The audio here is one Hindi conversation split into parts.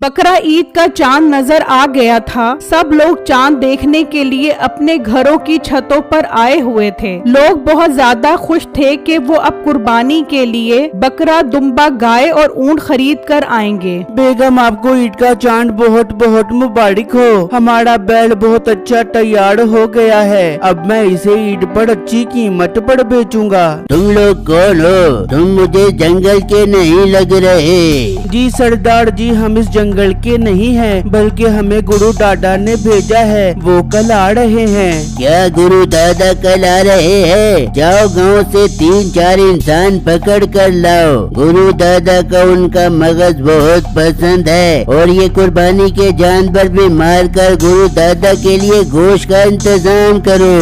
बकरा ईद का चांद नजर आ गया था। सब लोग चांद देखने के लिए अपने घरों की छतों पर आए हुए थे। लोग बहुत ज्यादा खुश थे कि वो अब कुर्बानी के लिए बकरा, दुम्बा, गाय और ऊंट खरीद कर आएंगे। बेगम, आपको ईद का चांद बहुत बहुत मुबारक हो। हमारा बैल बहुत अच्छा तैयार हो गया है। अब मैं इसे ईद पर अच्छी कीमत पर बेचूंगा। तुम लोग कौन हो? तुम मुझे जंगल के नहीं लग रहे। जी सरदार जी, हम इस जंगल के नहीं हैं, बल्कि हमें गुरु दादा ने भेजा है। वो कल आ रहे हैं। क्या गुरु दादा कल आ रहे हैं? जाओ गांव से 3-4 इंसान पकड़ कर लाओ। गुरु दादा को उनका मगज बहुत पसंद है और ये कुर्बानी के जानवर भी मार कर गुरु दादा के लिए गोश्त का इंतजाम करो।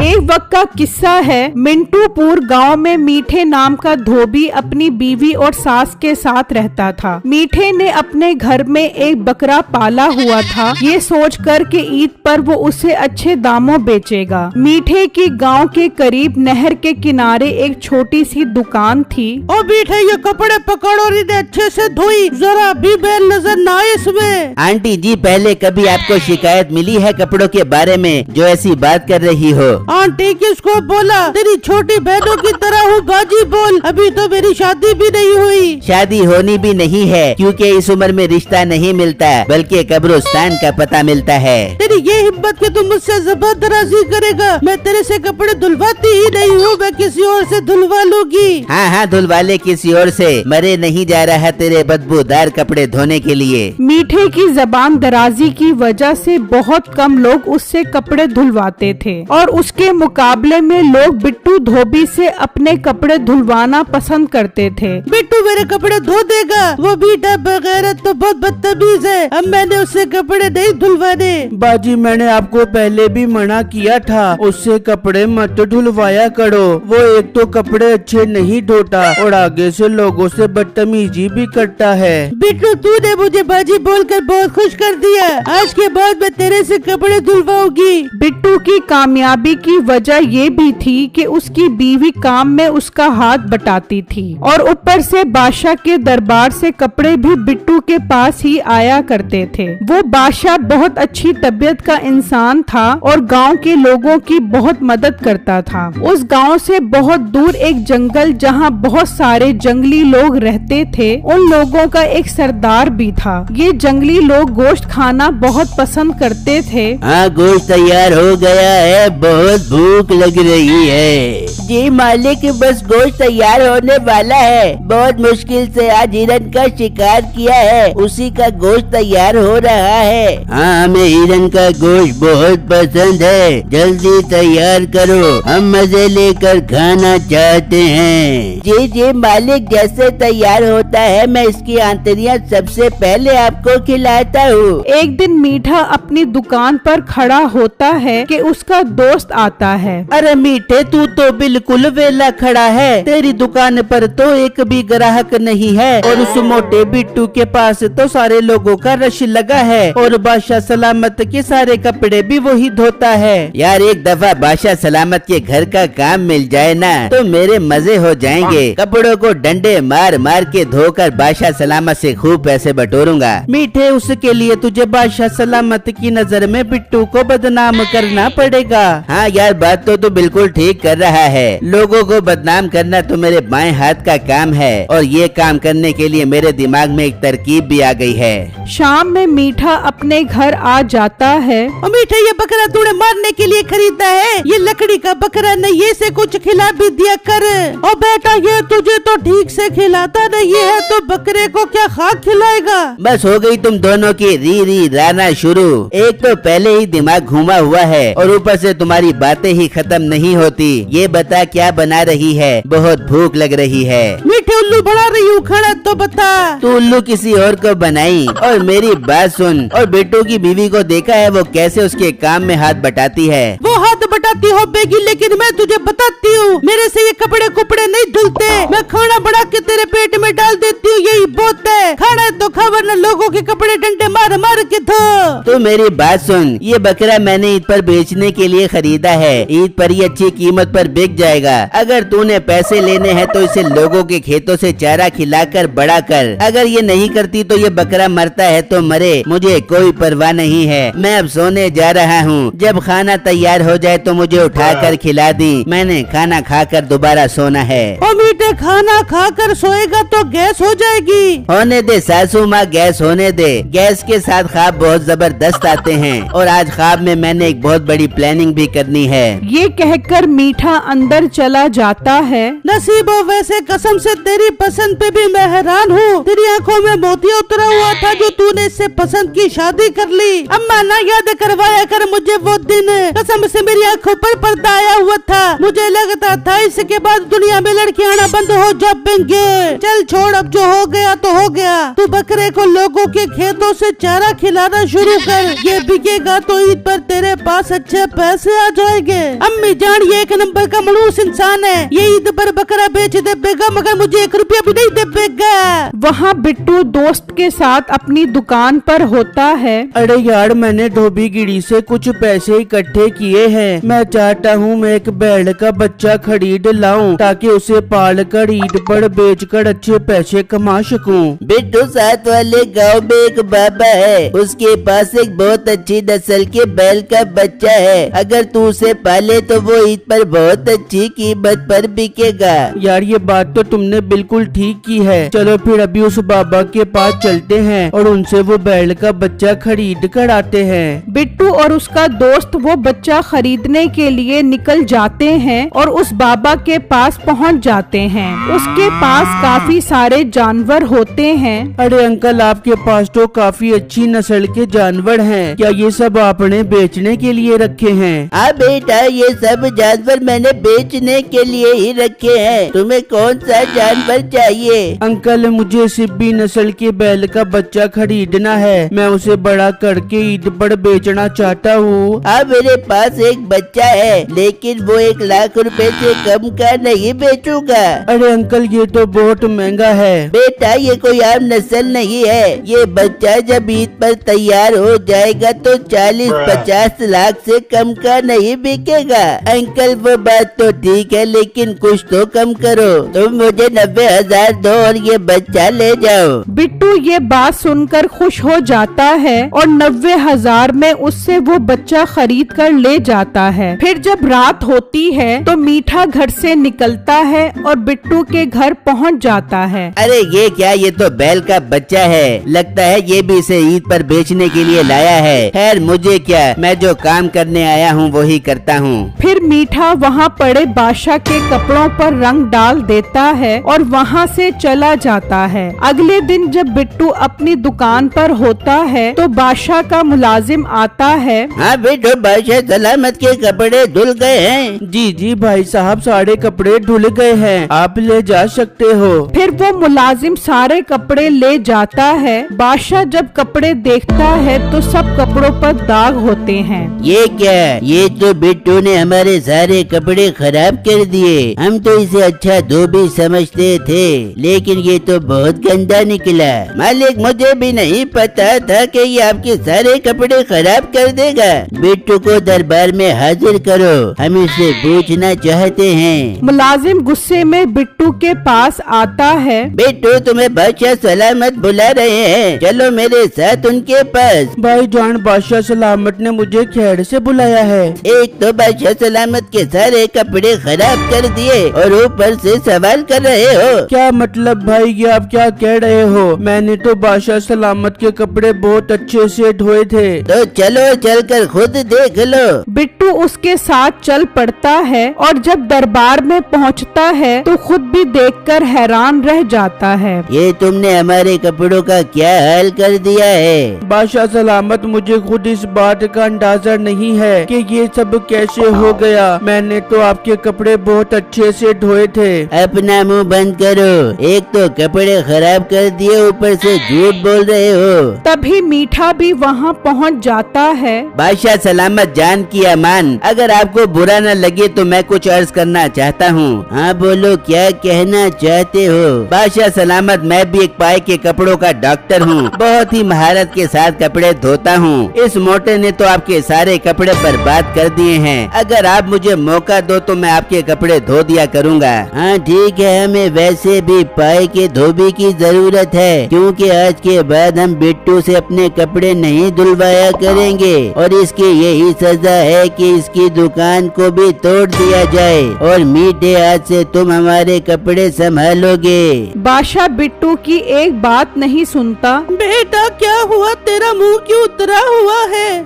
एक वक्त का किस्सा है। मिंटूपुर गांव में मीठे नाम का धोबी अपनी बीवी और सास के साथ रहता था। मीठे ने अपने घर में एक बकरा पाला हुआ था, ये सोचकर कि ईद पर वो उसे अच्छे दामों बेचेगा। मीठे की गांव के करीब नहर के किनारे एक छोटी सी दुकान थी। ओ मीठे, ये कपड़े पकड़ और इन्हें अच्छे से धोई, जरा भी बैल नजर ना आए इसमें। आंटी जी, पहले कभी आपको शिकायत मिली है कपड़ों के बारे में जो ऐसी बात कर रही हो? आंटी किसको बोला? तेरी छोटी बहनों की तरह हूँ बाजी बोल। अभी तो मेरी शादी भी नहीं हुई। शादी होनी भी नहीं है, क्योंकि इस उम्र में रिश्ता नहीं मिलता बल्कि कब्रिस्तान का पता मिलता है। तेरी ये हिम्मत कि तुम मुझसे ज़बान दराजी करेगा? मैं तेरे से कपड़े धुलवाती ही नहीं हूँ, मैं किसी और से धुलवा लूंगी। हाँ हाँ, धुलवा ले किसी और से। मरे नहीं जा रहा तेरे बदबूदार कपड़े धोने के लिए। मीठे की जबान दराजी की वजह से बहुत कम लोग उससे कपड़े धुलवाते थे और उसके मुकाबले में लोग बिट्टू धोबी से अपने कपड़े धुलवाना पसंद करते थे। बिट्टू मेरे कपड़े धो देगा। वो बीटा बगैरत तो बहुत बदतमीज है। अब मैंने उससे कपड़े नहीं धुलवाने। बाजी, मैंने आपको पहले भी मना किया था, उससे कपड़े मत धुलवाया करो। वो एक तो कपड़े अच्छे नहीं धोता और आगे से लोगों से बदतमीजी भी करता है। बिट्टू, तूने मुझे बाजी बोलकर बहुत खुश कर दिया। आज के बाद मैं तेरे से कपड़े धुलवाऊंगी। बिट्टू की कामयाबी की वजह ये भी थी कि उसकी बीवी काम में उसका हाथ बटाती थी और ऊपर से बादशाह के दरबार से कपड़े भी बिट्टू के पास ही आया करते थे। वो बादशाह बहुत अच्छी तबीयत का इंसान था और गांव के लोगों की बहुत मदद करता था। उस गांव से बहुत दूर एक जंगल जहां बहुत सारे जंगली लोग रहते थे, उन लोगों का एक सरदार भी था। ये जंगली लोग गोश्त खाना बहुत पसंद करते थे। हाँ, गोश्त तैयार हो गया है, बहुत भूख लग रही है। जी मालिक, बस गोश्त तैयार होने वाला है। बहुत मुश्किल से आज हिरन का शिकार किया है, उसी का गोश्त तैयार हो रहा है। हाँ, हमें हिरन का गोश्त बहुत पसंद है, जल्दी तैयार करो, हम मजे लेकर खाना चाहते हैं। जी जी मालिक, जैसे तैयार होता है मैं इसकी आंतरियां सबसे पहले आपको खिलाता हूँ। एक दिन मीठा अपनी दुकान पर खड़ा होता है कि उसका दोस्त आता है। अरे मीठे, तू तो बिल्कुल वेला खड़ा है। तेरी दुकान पर तो एक भी ग्राहक नहीं है और उस मोटे बिट्टू के पास तो सारे लोगों का रश लगा है और बादशाह सलामत के सारे कपड़े भी वही धोता है। यार, एक दफा बादशाह सलामत के घर का काम मिल जाए ना तो मेरे मजे हो जाएंगे। कपड़ों को डंडे मार मार के धोकर बादशाह सलामत से खूब पैसे बटोरूंगा। मीठे, उसके लिए तुझे बादशाह सलामत की नजर में बिट्टू को बदनाम करना पड़ेगा। हाँ यार, बात तो बिल्कुल ठीक कर रहा है। लोगों को बदनाम करना तो मेरे बाएं हाथ का काम है और ये काम करने के लिए मेरे दिमाग में एक तरकीब भी आ गई है। शाम में मीठा अपने घर आ जाता है। मीठे, ये बकरा तूने मारने के लिए खरीदा है? ये लकड़ी का बकरा नहीं है, इसे कुछ खिला भी दिया कर। और बेटा, ये तुझे तो ठीक से खिलाता नहीं है तो बकरे को क्या खाक खिलाएगा? बस हो गई तुम दोनों की री री राना शुरू। एक तो पहले ही दिमाग घूमा हुआ है और ऊपर से तुम्हारी बातें ही खत्म नहीं होती। ये बता क्या बना रही है? बहुत भूख लग रही है। मीठे, उल्लू बना रही हूँ, खड़ा तो बता। तू उल्लू किसी और को बनाई। और मेरी बात सुन, और बिट्टू की बीवी को देखा है वो कैसे उसके काम में हाथ बटाती है? वो हाथ बटा बनाती हो बेगी, लेकिन मैं तुझे बताती हूँ मेरे से ये कपड़े कुपड़े नहीं धुलते। मैं खाना बना के तेरे पेट में डाल देती हूँ, यही बहुत है। खाना है तो खा, वरना लोगों के कपड़े डंडे मार मार के धो। तो मेरी बात सुन, ये बकरा मैंने ईद पर बेचने के लिए खरीदा है। ईद पर ये अच्छी कीमत पर बिक जाएगा। अगर तूने पैसे लेने हैं तो इसे लोगों के खेतों से चारा खिलाकर बड़ा कर। अगर ये नहीं करती तो ये बकरा मरता है तो मरे, मुझे कोई परवाह नहीं है। मैं अब सोने जा रहा हूँ। जब खाना तैयार हो जाए तो मुझे उठाकर खिला दी। मैंने खाना खाकर दोबारा सोना है। ओ मीठे, खाना खाकर सोएगा तो गैस हो जाएगी। होने दे सासू माँ, गैस होने दे। गैस के साथ ख्वाब बहुत जबरदस्त आते हैं और आज ख्वाब में मैंने एक बहुत बड़ी प्लानिंग भी करनी है। ये कहकर मीठा अंदर चला जाता है। नसीबो, वैसे कसम से तेरी पसंद पे भी मैं हैरान हूँ। तेरी आंखों में मोतिया उतरा हुआ था जो तूने इससे पसंद की शादी कर ली। अम्मा ना याद करवाया कर मुझे वो दिन, कसम से मेरी आंखों पर पर्दा आया हुआ था। मुझे लगता था इसके बाद दुनिया में लड़कियां आना बंद हो जाएंगे। चल छोड़, अब जो हो गया तो हो गया। तू बकरे को लोगों के खेतों से चारा खिलाना शुरू कर। ये बिकेगा तो ईद पर तेरे पास अच्छे पैसे आ जाएंगे। अम्मी जान, ये एक नंबर का मनूस इंसान है। ये ईद पर बकरा बेच देगा, मगर मुझे 1 रुपया भी नहीं देगा। वहाँ बिट्टू दोस्त के साथ अपनी दुकान पर होता है। अरे यार, मैंने धोबी गिरी से कुछ पैसे इकट्ठे किए हैं। मैं चाहता हूँ मैं एक बैल का बच्चा खरीद लाऊं ताकि उसे पाल कर ईद पर बेच कर अच्छे पैसे कमा सकूं। बिट्टू, साथ वाले गांव में एक बाबा है, उसके पास एक बहुत अच्छी नस्ल के बैल का बच्चा है। अगर तू उसे पाले तो वो ईद पर बहुत अच्छी कीमत पर बिकेगा। यार, ये बात तो तुमने बिल्कुल ठीक की है। चलो फिर अभी उस बाबा के पास चलते हैं और उनसे वो बैल का बच्चा खरीद कर आते हैं। बिट्टू और उसका दोस्त वो बच्चा खरीदने के लिए निकल जाते हैं और उस बाबा के पास पहुंच जाते हैं। उसके पास काफी सारे जानवर होते हैं। अरे अंकल, आपके पास तो काफी अच्छी नस्ल के जानवर हैं। क्या ये सब आपने बेचने के लिए रखे हैं? हाँ बेटा, ये सब जानवर मैंने बेचने के लिए ही रखे हैं। तुम्हें कौन सा जानवर चाहिए? अंकल, मुझे सिब्बी नस्ल के बैल का बच्चा खरीदना है। मैं उसे बड़ा करके ईद पर बेचना चाहता हूँ। हाँ, मेरे पास एक बच्चा है, लेकिन वो 1 लाख रुपए से कम का नहीं बेचूंगा। अरे अंकल, ये तो बहुत महंगा है। बेटा, ये कोई आम नस्ल नहीं है। ये बच्चा जब ईद पर तैयार हो जाएगा तो 40-50 लाख से कम का नहीं बिकेगा। अंकल, वो बात तो ठीक है, लेकिन कुछ तो कम करो। तुम मुझे 90,000 दो और ये बच्चा ले जाओ। बिट्टू ये बात सुनकर खुश हो जाता है और 90,000 में उससे वो बच्चा खरीद कर ले जाता है। फिर जब रात होती है तो मीठा घर से निकलता है और बिट्टू के घर पहुंच जाता है। अरे ये क्या, ये तो बैल का बच्चा है। लगता है ये भी इसे ईद पर बेचने के लिए लाया है। खैर मुझे क्या, मैं जो काम करने आया हूँ वही करता हूँ। फिर मीठा वहाँ पड़े बादशाह के कपड़ों पर रंग डाल देता है और वहाँ से चला जाता है। अगले दिन जब बिट्टू अपनी दुकान पर होता है तो बादशाह का मुलाजिम आता है। हाँ बेटो, बादशाह सलामत के कपड़े धुल गए हैं। जी भाई साहब, सारे कपड़े धुल गए हैं, आप ले जा सकते हो। फिर वो मुलाजिम सारे कपड़े ले जाता है। बादशाह जब कपड़े देखता है तो सब कपड़ों पर दाग होते हैं। ये क्या, ये तो बिट्टू ने हमारे सारे कपड़े खराब कर दिए। हम तो इसे अच्छा धोबी समझते थे, लेकिन ये तो बहुत गंदा निकला। मालिक, मुझे भी नहीं पता था कि ये आपके सारे कपड़े खराब कर देगा। बिट्टू को दरबार में हाजिर करो, हम इससे पूछना चाहते हैं। मुलाजिम गुस्से में बिट्टू के पास आता है। बिट्टू, तुम्हें बादशाह सलामत बुला रहे हैं, चलो मेरे साथ उनके पास। भाई जान, बादशाह सलामत ने मुझे खैर से बुलाया है। एक तो बादशाह सलामत के सारे कपड़े खराब कर दिए और ऊपर से सवाल कर रहे हो। क्या मतलब भाई, ये आप क्या कह रहे हो? मैंने तो बादशाह सलामत के कपड़े बहुत अच्छे से धोए थे। तो चलो, चलकर खुद देख लो। बिट्टू उसके साथ चल पड़ता है और जब दरबार में पहुंचता है तो खुद भी देखकर हैरान रह जाता है। ये तुमने हमारे कपड़ों का क्या हाल कर दिया है? बादशाह सलामत, मुझे खुद इस बात का अंदाजा नहीं है कि ये सब कैसे हो गया। मैंने तो आपके कपड़े बहुत अच्छे से धोए थे। अपना मुंह बंद करो, एक तो कपड़े खराब कर दिए, ऊपर से झूठ बोल रहे हो। तभी मीठा भी वहाँ पहुँच जाता है। बादशाह सलामत जान की अमान, अगर आपको बुरा न लगे तो मैं कुछ अर्ज करना चाहता हूँ। हाँ बोलो, क्या कहना चाहते हो? बादशाह सलामत, मैं भी एक पाए के कपड़ों का डॉक्टर हूँ। बहुत ही महारत के साथ कपड़े धोता हूँ। इस मोटे ने तो आपके सारे कपड़े बर्बाद कर दिए हैं। अगर आप मुझे मौका दो तो मैं आपके कपड़े धो दिया करूँगा। हाँ ठीक है, हमें वैसे भी पाए के धोबी की जरूरत है, क्योंकि आज के बाद हम बिट्टू से अपने कपड़े नहीं धुलवाया करेंगे और इसकी यही सजा है कि इसकी दुकान को भी तोड़ दिया जाए और मीठे हाथ से तुम हमारे कपड़े संभालोगे। बादशाह बिट्टू की एक बात नहीं सुनता। बेटा क्या हुआ, तेरा मुंह क्यों उतरा हुआ है?